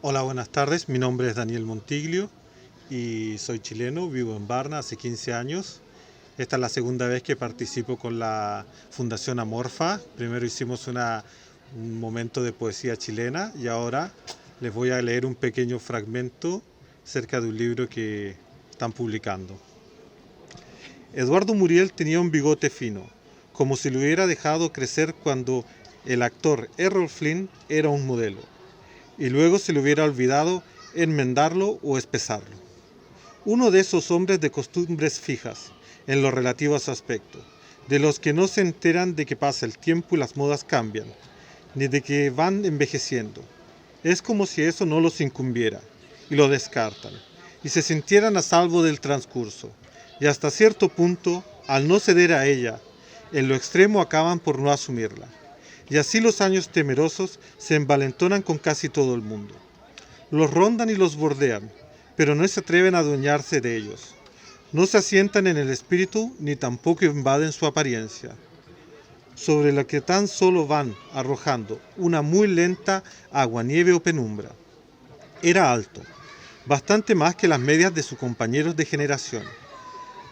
Hola, buenas tardes. Mi nombre es Daniel Montiglio y soy chileno, vivo en Varna hace 15 años. Esta es la segunda vez que participo con la Fundación Amorfa. Primero hicimos un momento de poesía chilena y ahora les voy a leer un pequeño fragmento cerca de un libro que están publicando. Eduardo Muriel tenía un bigote fino, como si lo hubiera dejado crecer cuando el actor Errol Flynn era un modelo, y luego se le hubiera olvidado enmendarlo o espesarlo. Uno de esos hombres de costumbres fijas, en lo relativo a su aspecto, de los que no se enteran de que pasa el tiempo y las modas cambian, ni de que van envejeciendo. Es como si eso no los incumbiera, y lo descartan, y se sintieran a salvo del transcurso, y hasta cierto punto, al no ceder a ella, en lo extremo acaban por no asumirla. Y así los años temerosos se envalentonan con casi todo el mundo. Los rondan y los bordean, pero no se atreven a adueñarse de ellos. No se asientan en el espíritu ni tampoco invaden su apariencia, sobre la que tan solo van arrojando una muy lenta aguanieve o penumbra. Era alto, bastante más que las medias de sus compañeros de generación.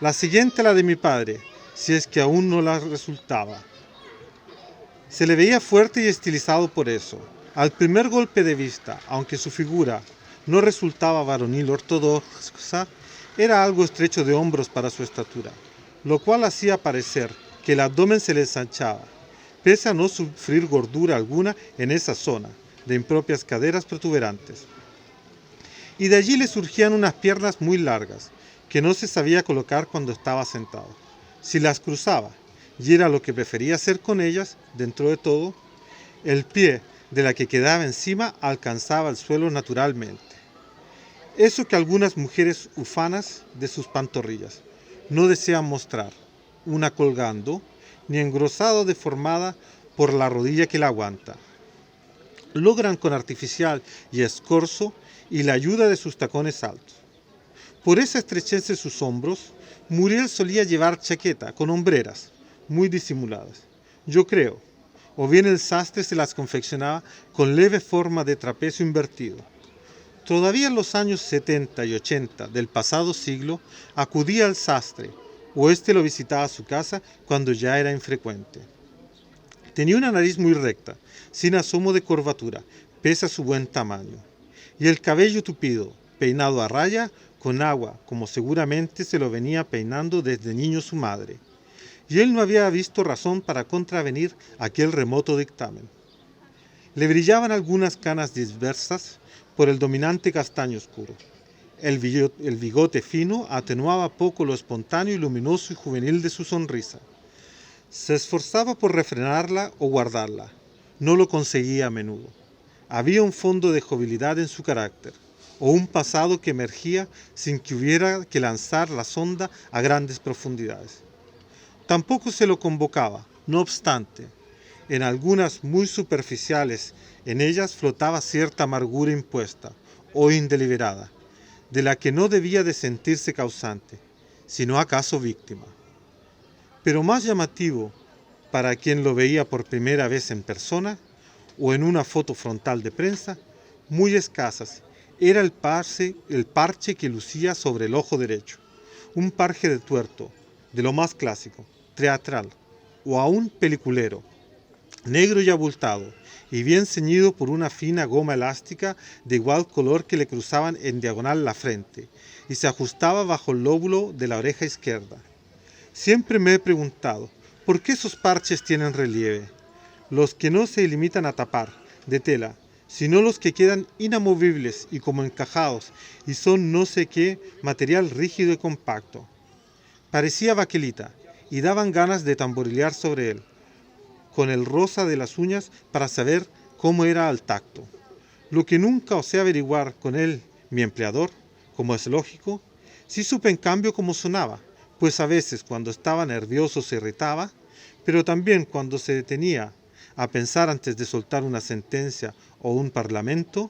La siguiente a la de mi padre, si es que aún no la resultaba. Se le veía fuerte y estilizado por eso. Al primer golpe de vista, aunque su figura no resultaba varonil ortodoxa, era algo estrecho de hombros para su estatura, lo cual hacía parecer que el abdomen se le ensanchaba, pese a no sufrir gordura alguna en esa zona, de impropias caderas protuberantes. Y de allí le surgían unas piernas muy largas, que no se sabía colocar cuando estaba sentado. Si las cruzaba, y era lo que prefería hacer con ellas, dentro de todo, el pie de la que quedaba encima alcanzaba el suelo naturalmente. Eso que algunas mujeres ufanas de sus pantorrillas no desean mostrar, una colgando, ni engrosado o deformada por la rodilla que la aguanta. Logran con artificial y escorzo y la ayuda de sus tacones altos. Por esa estrechez de sus hombros, Muriel solía llevar chaqueta con hombreras, muy disimuladas. Yo creo, o bien el sastre se las confeccionaba con leve forma de trapecio invertido. Todavía en los años 70 y 80 del pasado siglo acudía al sastre, o éste lo visitaba a su casa cuando ya era infrecuente. Tenía una nariz muy recta, sin asomo de curvatura, pese a su buen tamaño, y el cabello tupido, peinado a raya, con agua, como seguramente se lo venía peinando desde niño su madre. Y él no había visto razón para contravenir aquel remoto dictamen. Le brillaban algunas canas dispersas por el dominante castaño oscuro. El bigote fino atenuaba poco lo espontáneo y luminoso y juvenil de su sonrisa. Se esforzaba por refrenarla o guardarla. No lo conseguía a menudo. Había un fondo de jovialidad en su carácter, o un pasado que emergía sin que hubiera que lanzar la sonda a grandes profundidades. Tampoco se lo convocaba, no obstante. En algunas muy superficiales, en ellas flotaba cierta amargura impuesta o indeliberada, de la que no debía de sentirse causante, sino acaso víctima. Pero más llamativo, para quien lo veía por primera vez en persona o en una foto frontal de prensa, muy escasas, era el parche que lucía sobre el ojo derecho, un parche de tuerto, de lo más clásico, teatral o aún peliculero, negro y abultado, y bien ceñido por una fina goma elástica de igual color que le cruzaban en diagonal la frente, y se ajustaba bajo el lóbulo de la oreja izquierda. Siempre me he preguntado, ¿por qué esos parches tienen relieve? Los que no se limitan a tapar, de tela, sino los que quedan inamovibles y como encajados, y son no sé qué material rígido y compacto. Parecía baquelita, y daban ganas de tamborilear sobre él, con el rosa de las uñas para saber cómo era al tacto. Lo que nunca osé averiguar con él, mi empleador, como es lógico, sí supe en cambio cómo sonaba, pues a veces cuando estaba nervioso se irritaba, pero también cuando se detenía a pensar antes de soltar una sentencia o un parlamento,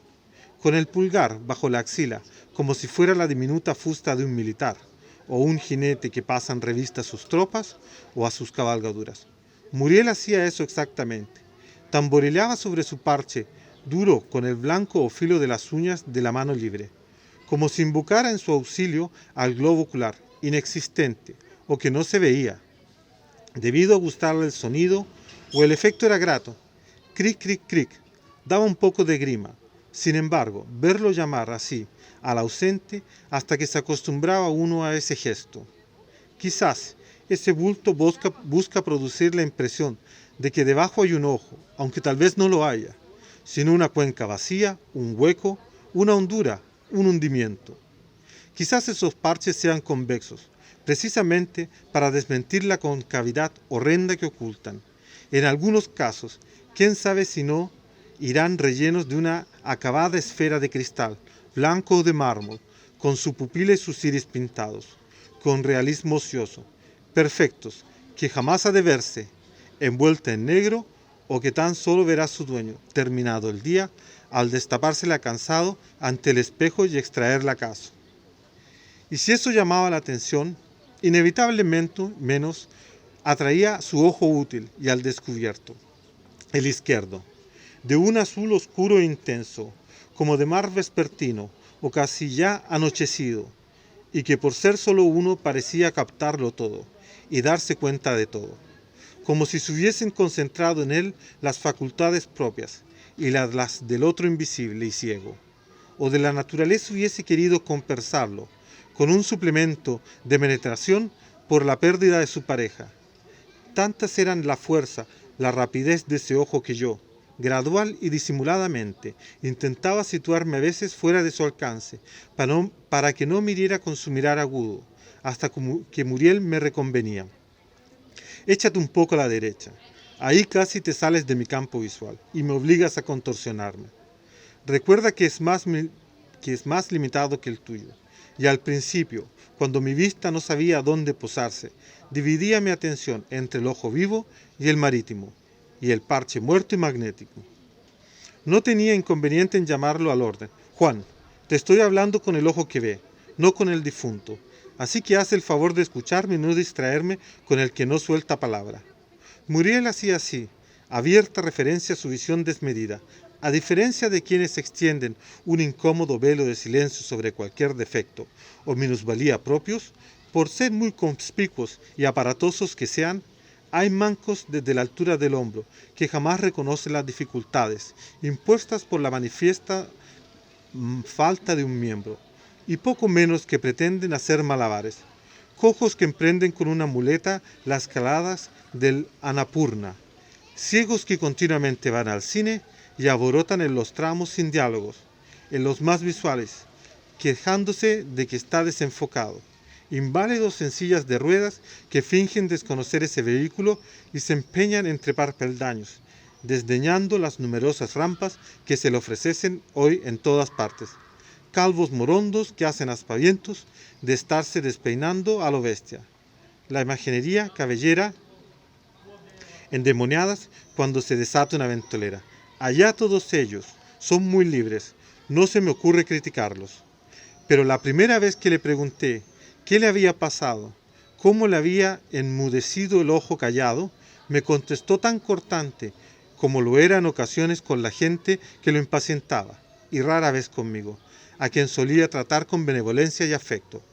con el pulgar bajo la axila, como si fuera la diminuta fusta de un militar, o un jinete que pasa en revista a sus tropas o a sus cabalgaduras. Muriel hacía eso exactamente. Tamborileaba sobre su parche duro con el blanco o filo de las uñas de la mano libre, como si invocara en su auxilio al globo ocular, inexistente o que no se veía, debido a gustarle el sonido o el efecto era grato. Cric, cric, cric, daba un poco de grima. Sin embargo, verlo llamar así al ausente hasta que se acostumbraba uno a ese gesto. Quizás ese bulto busca producir la impresión de que debajo hay un ojo, aunque tal vez no lo haya, sino una cuenca vacía, un hueco, una hondura, un hundimiento. Quizás esos parches sean convexos, precisamente para desmentir la concavidad horrenda que ocultan. En algunos casos, quién sabe si no irán rellenos de una acabada esfera de cristal, blanco o de mármol, con su pupila y sus iris pintados, con realismo ocioso, perfectos, que jamás ha de verse, envuelta en negro, o que tan solo verá su dueño, terminado el día, al destapársela cansado ante el espejo y extraerla acaso. Y si eso llamaba la atención, inevitablemente menos atraía su ojo útil y al descubierto, el izquierdo, de un azul oscuro e intenso, como de mar vespertino o casi ya anochecido, y que por ser solo uno parecía captarlo todo y darse cuenta de todo, como si se hubiesen concentrado en él las facultades propias y las del otro invisible y ciego, o de la naturaleza hubiese querido compensarlo con un suplemento de penetración por la pérdida de su pareja. Tantas eran la fuerza, la rapidez de ese ojo que yo, gradual y disimuladamente, intentaba situarme a veces fuera de su alcance, para que no me hiriera con su mirar agudo, hasta que Muriel me reconvenía. Échate un poco a la derecha, ahí casi te sales de mi campo visual y me obligas a contorsionarme. Recuerda que es más limitado que el tuyo, y al principio, cuando mi vista no sabía dónde posarse, dividía mi atención entre el ojo vivo y el marítimo, y el parche muerto y magnético. No tenía inconveniente en llamarlo al orden. Juan, te estoy hablando con el ojo que ve, no con el difunto, así que haz el favor de escucharme y no distraerme con el que no suelta palabra. Muriel hacía así, abierta referencia a su visión desmedida, a diferencia de quienes extienden un incómodo velo de silencio sobre cualquier defecto o minusvalía propios, por ser muy conspicuos y aparatosos que sean, hay mancos desde la altura del hombro que jamás reconocen las dificultades impuestas por la manifiesta falta de un miembro, y poco menos que pretenden hacer malabares, cojos que emprenden con una muleta las escaladas del Annapurna, ciegos que continuamente van al cine y aborotan en los tramos sin diálogos, en los más visuales, quejándose de que está desenfocado, inválidos en sillas de ruedas que fingen desconocer ese vehículo y se empeñan en trepar peldaños, desdeñando las numerosas rampas que se le ofrecen hoy en todas partes, calvos morondos que hacen aspavientos de estarse despeinando a lo bestia. La imaginería cabellera endemoniadas cuando se desata una ventolera. Allá todos ellos, son muy libres, no se me ocurre criticarlos. Pero la primera vez que le pregunté qué le había pasado, cómo le había enmudecido el ojo callado, me contestó tan cortante como lo era en ocasiones con la gente que lo impacientaba, y rara vez conmigo, a quien solía tratar con benevolencia y afecto.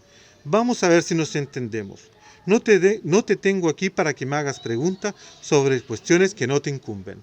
Vamos a ver si nos entendemos. No te tengo aquí para que me hagas preguntas sobre cuestiones que no te incumben.